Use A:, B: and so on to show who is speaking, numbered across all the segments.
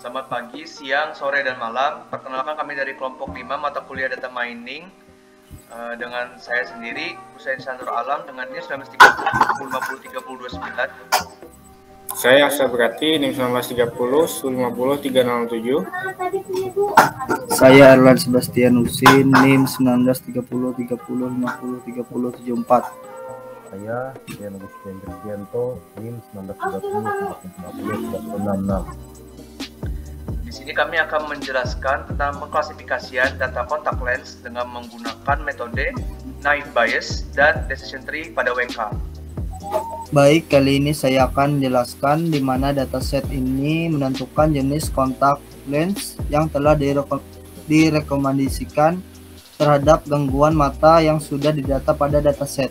A: Selamat pagi, siang, sore, dan malam. Perkenalkan kami dari kelompok 5 mata kuliah Data Mining dengan saya sendiri, Husain Sanur Alam dengan NIM 1930 50 30 29.
B: Saya Aksa Berati, NIM 1930 1050 307.
C: Saya Erlan Sebastian Husin, NIM 1930 30 50 30 74.
D: Saya Dian Agustian Kristianto, NIM 1930 50 66.
A: Di sini kami akan menjelaskan tentang pengklasifikasian data kontak lens dengan menggunakan metode naive Bayes dan decision tree pada WK.
C: Baik, kali ini saya akan menjelaskan di mana dataset ini menentukan jenis kontak lens yang telah direkomendasikan terhadap gangguan mata yang sudah didata pada dataset.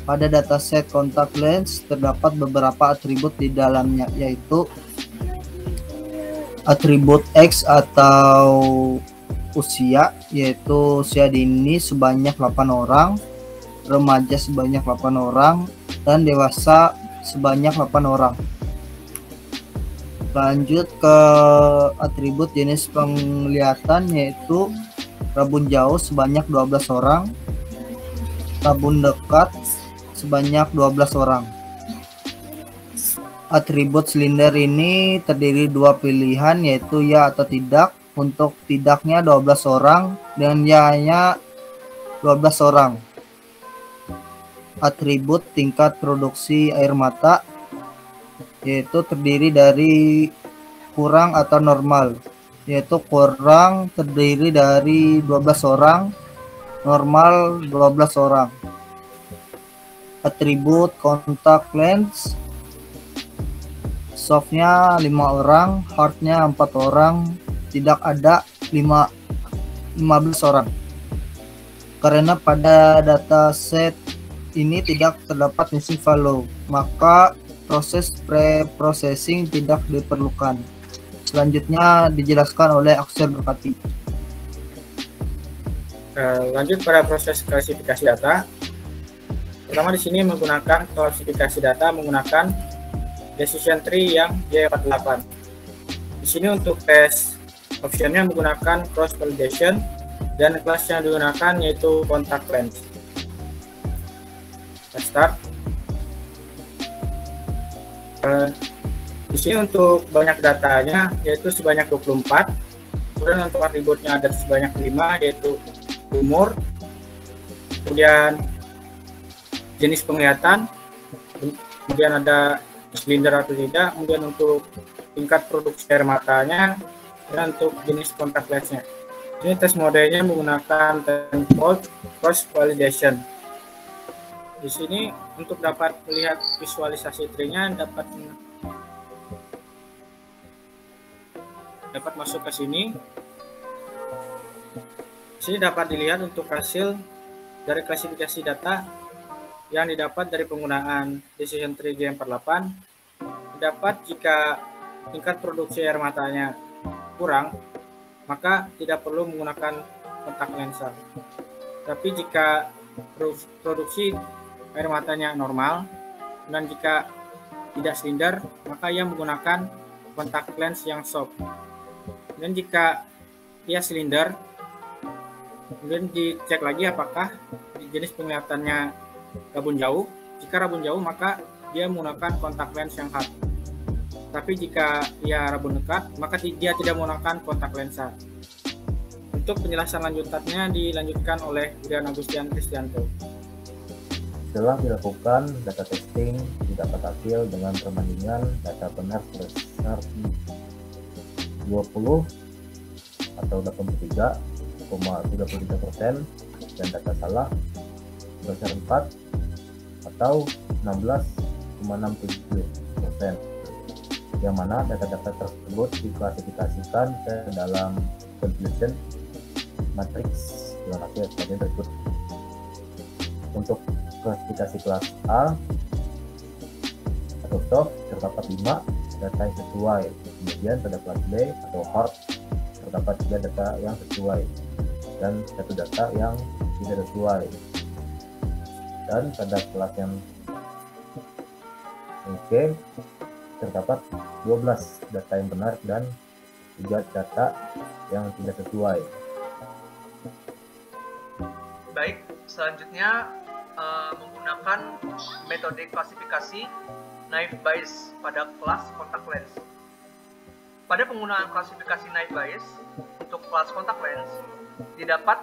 C: Pada dataset kontak lens terdapat beberapa atribut di dalamnya, yaitu atribut X atau usia, yaitu usia dini sebanyak 8 orang, remaja sebanyak 8 orang, dan dewasa sebanyak 8 orang. Lanjut ke atribut jenis penglihatan, yaitu rabun jauh sebanyak 12 orang, rabun dekat sebanyak 12 orang. Atribut silinder ini terdiri dua pilihan, yaitu ya atau tidak. Untuk tidaknya 12 orang dan ya-nya 12 orang. Atribut tingkat produksi air mata, yaitu terdiri dari kurang atau normal, yaitu kurang terdiri dari 12 orang, normal 12 orang. Atribut kontak lens, softnya 5 orang, hardnya 4 orang, tidak ada 15 orang. Karena pada dataset ini tidak terdapat missing value, maka proses pre-processing tidak diperlukan. Selanjutnya dijelaskan oleh Aksa Berati.
B: Lanjut pada proses klasifikasi data. Pertama di sini menggunakan klasifikasi data menggunakan decision tree yang J48. Di sini untuk tes optionnya menggunakan cross validation dan kelas yang digunakan yaitu contact lens. Let's start. Di sini untuk banyak datanya yaitu sebanyak 24. Kemudian untuk atributnya ada sebanyak 5, yaitu umur, kemudian jenis penglihatan, kemudian ada silinder atau tidak, kemudian untuk tingkat produksi air matanya, dan untuk jenis kontak lensnya. Ini tes modenya menggunakan tenfold cross validation. Di sini untuk dapat melihat visualisasi tree-nya dapat masuk ke sini. Di sini dapat dilihat untuk hasil dari klasifikasi data yang didapat dari penggunaan decision tree J48. Dapat jika tingkat produksi air matanya kurang, maka tidak perlu menggunakan kontak lensa. Tapi jika produksi air matanya normal dan jika tidak silinder, maka ia menggunakan kontak lens yang soft. Dan jika dia silinder, kemudian dicek lagi apakah jenis penglihatannya rabun jauh. Jika rabun jauh, maka dia menggunakan kontak lens yang hard. Tapi jika ia rabun dekat, maka dia tidak menggunakan kontak lensa. Untuk penjelasan lanjutannya dilanjutkan oleh Dian Agustian Kristianto.
D: Setelah dilakukan data testing, didapat hasil dengan perbandingan data benar sebesar 20 atau 83,33% dan data salah sebesar 4 atau 16,67%, yang mana data-data tersebut diklasifikasikan ke dalam conclusion matrix dengan hasil sebagai berikut. Untuk klasifikasi kelas A atau soft terdapat 5 data yang sesuai, kemudian pada kelas B atau hard terdapat 3 data yang sesuai dan 1 data yang tidak sesuai. Dan pada kelas yang C terdapat 12 data yang benar dan 3 data yang tidak sesuai.
A: Baik, selanjutnya menggunakan metode klasifikasi naive Bayes pada kelas kontak lens. Pada penggunaan klasifikasi naive Bayes untuk kelas kontak lens didapat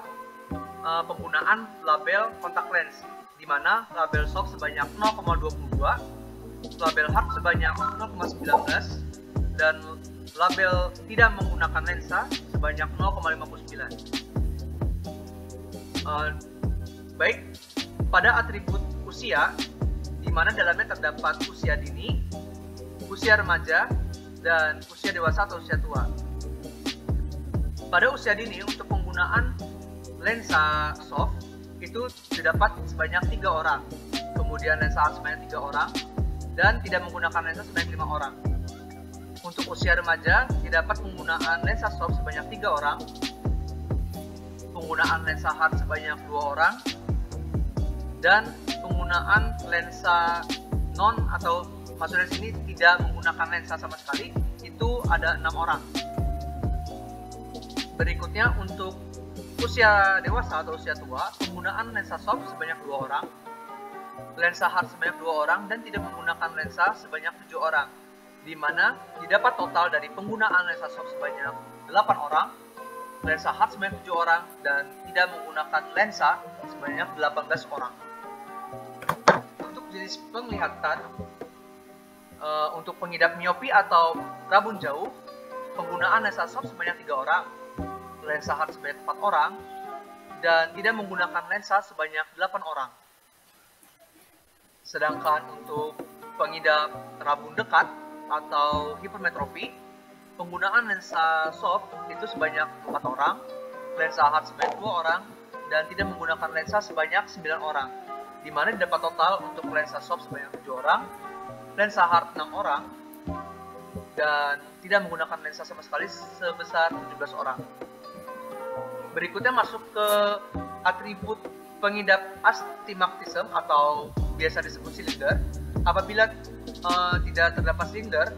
A: penggunaan label kontak lens, di mana label soft sebanyak 0,22, label hard sebanyak 0,19, dan label tidak menggunakan lensa sebanyak 0,59. Baik, pada atribut usia, di mana dalamnya terdapat usia dini, usia remaja, dan usia dewasa atau usia tua. Pada usia dini, untuk penggunaan lensa soft itu didapat sebanyak 3 orang, kemudian lensa hard sebanyak 3 orang, dan tidak menggunakan lensa sebanyak 5 orang. Untuk usia remaja, didapat penggunaan lensa soft sebanyak 3 orang, penggunaan lensa hard sebanyak 2 orang, dan penggunaan lensa non atau maksudnya di sini tidak menggunakan lensa sama sekali itu ada 6 orang. Berikutnya untuk usia dewasa atau usia tua, penggunaan lensa soft sebanyak 2 orang, lensa hard sebanyak 2 orang, dan tidak menggunakan lensa sebanyak 7 orang, di mana didapat total dari penggunaan lensa soft sebanyak 8 orang, lensa hard sebanyak 7 orang, dan tidak menggunakan lensa sebanyak 18 orang. Untuk jenis penglihatan, untuk pengidap miopi atau rabun jauh, penggunaan lensa soft sebanyak 3 orang, lensa hard sebanyak 4 orang, dan tidak menggunakan lensa sebanyak 8 orang. Sedangkan untuk pengidap rabun dekat atau hipermetropi, penggunaan lensa soft itu sebanyak 4 orang, lensa hard sebanyak 2 orang, dan tidak menggunakan lensa sebanyak 9 orang, di mana didapat total untuk lensa soft sebanyak 7 orang, lensa hard 6 orang, dan tidak menggunakan lensa sama sekali sebesar 17 orang. Berikutnya masuk ke atribut pengidap astigmatism atau biasa disebut silinder. Apabila tidak terdapat silinder,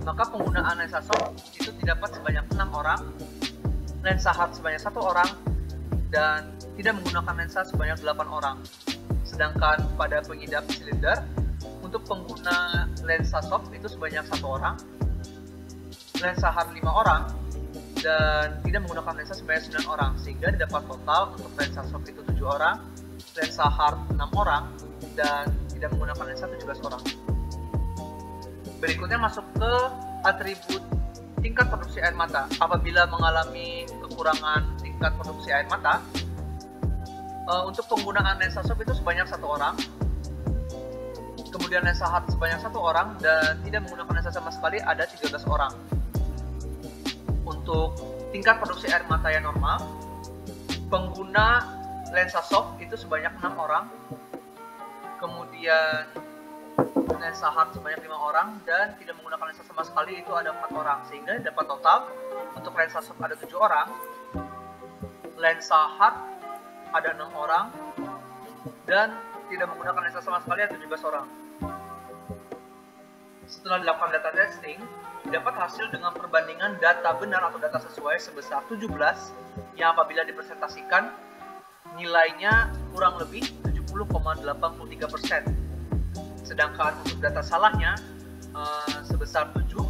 A: maka penggunaan lensa soft itu didapat sebanyak 6 orang, lensa hard sebanyak 1 orang, dan tidak menggunakan lensa sebanyak 8 orang. Sedangkan pada pengidap silinder, untuk pengguna lensa soft itu sebanyak 1 orang, lensa hard 5 orang, dan tidak menggunakan lensa sebanyak 9 orang, sehingga didapat total untuk lensa soft itu 7 orang, lensa hard 6 orang, dan tidak menggunakan lensa 17 orang. Berikutnya masuk ke atribut tingkat produksi air mata. Apabila mengalami kekurangan tingkat produksi air mata, untuk penggunaan lensa soft itu sebanyak 1 orang, kemudian lensa hard sebanyak 1 orang, dan tidak menggunakan lensa sama sekali ada 13 orang. Untuk tingkat produksi air mata yang normal, pengguna lensa soft itu sebanyak 6 orang, kemudian lensa hard sebanyak 5 orang, dan tidak menggunakan lensa sama sekali itu ada 4 orang, sehingga dapat total untuk lensa soft ada 7 orang, lensa hard ada 6 orang, dan tidak menggunakan lensa sama sekali ada 17 orang. Setelah dilakukan data testing, dapat hasil dengan perbandingan data benar atau data sesuai sebesar 17, yang apabila dipresentasikan nilainya kurang lebih 70,83%. Sedangkan untuk data salahnya sebesar 7,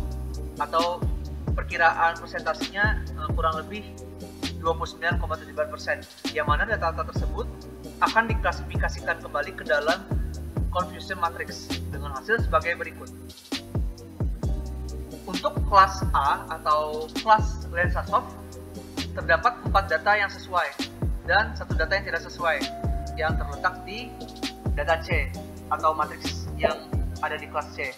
A: atau perkiraan presentasinya kurang lebih 29,74%, yang mana data-data tersebut akan diklasifikasikan kembali ke dalam confusion matrix dengan hasil sebagai berikut. Untuk kelas A atau kelas lensa soft, terdapat 4 data yang sesuai dan 1 data yang tidak sesuai, yang terletak di data C atau matriks yang ada di kelas C.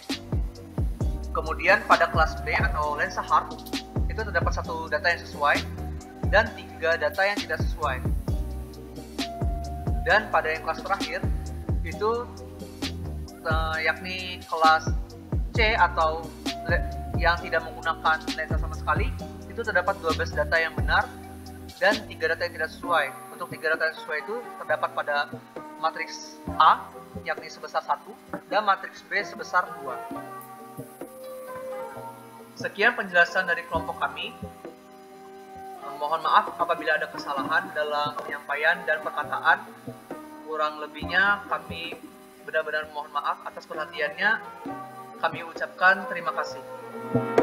A: Kemudian pada kelas B atau lensa hard, itu terdapat 1 data yang sesuai dan 3 data yang tidak sesuai. Dan pada yang kelas terakhir, itu yakni kelas C atau yang tidak menggunakan lensa sama sekali, itu terdapat 12 data yang benar dan 3 data yang tidak sesuai. Untuk 3 data yang sesuai itu terdapat pada matriks A yakni sebesar 1 dan matriks B sebesar 2. Sekian penjelasan dari kelompok kami. Mohon maaf apabila ada kesalahan dalam penyampaian dan perkataan. Kurang lebihnya kami benar-benar mohon maaf atas perhatiannya. Kami ucapkan terima kasih.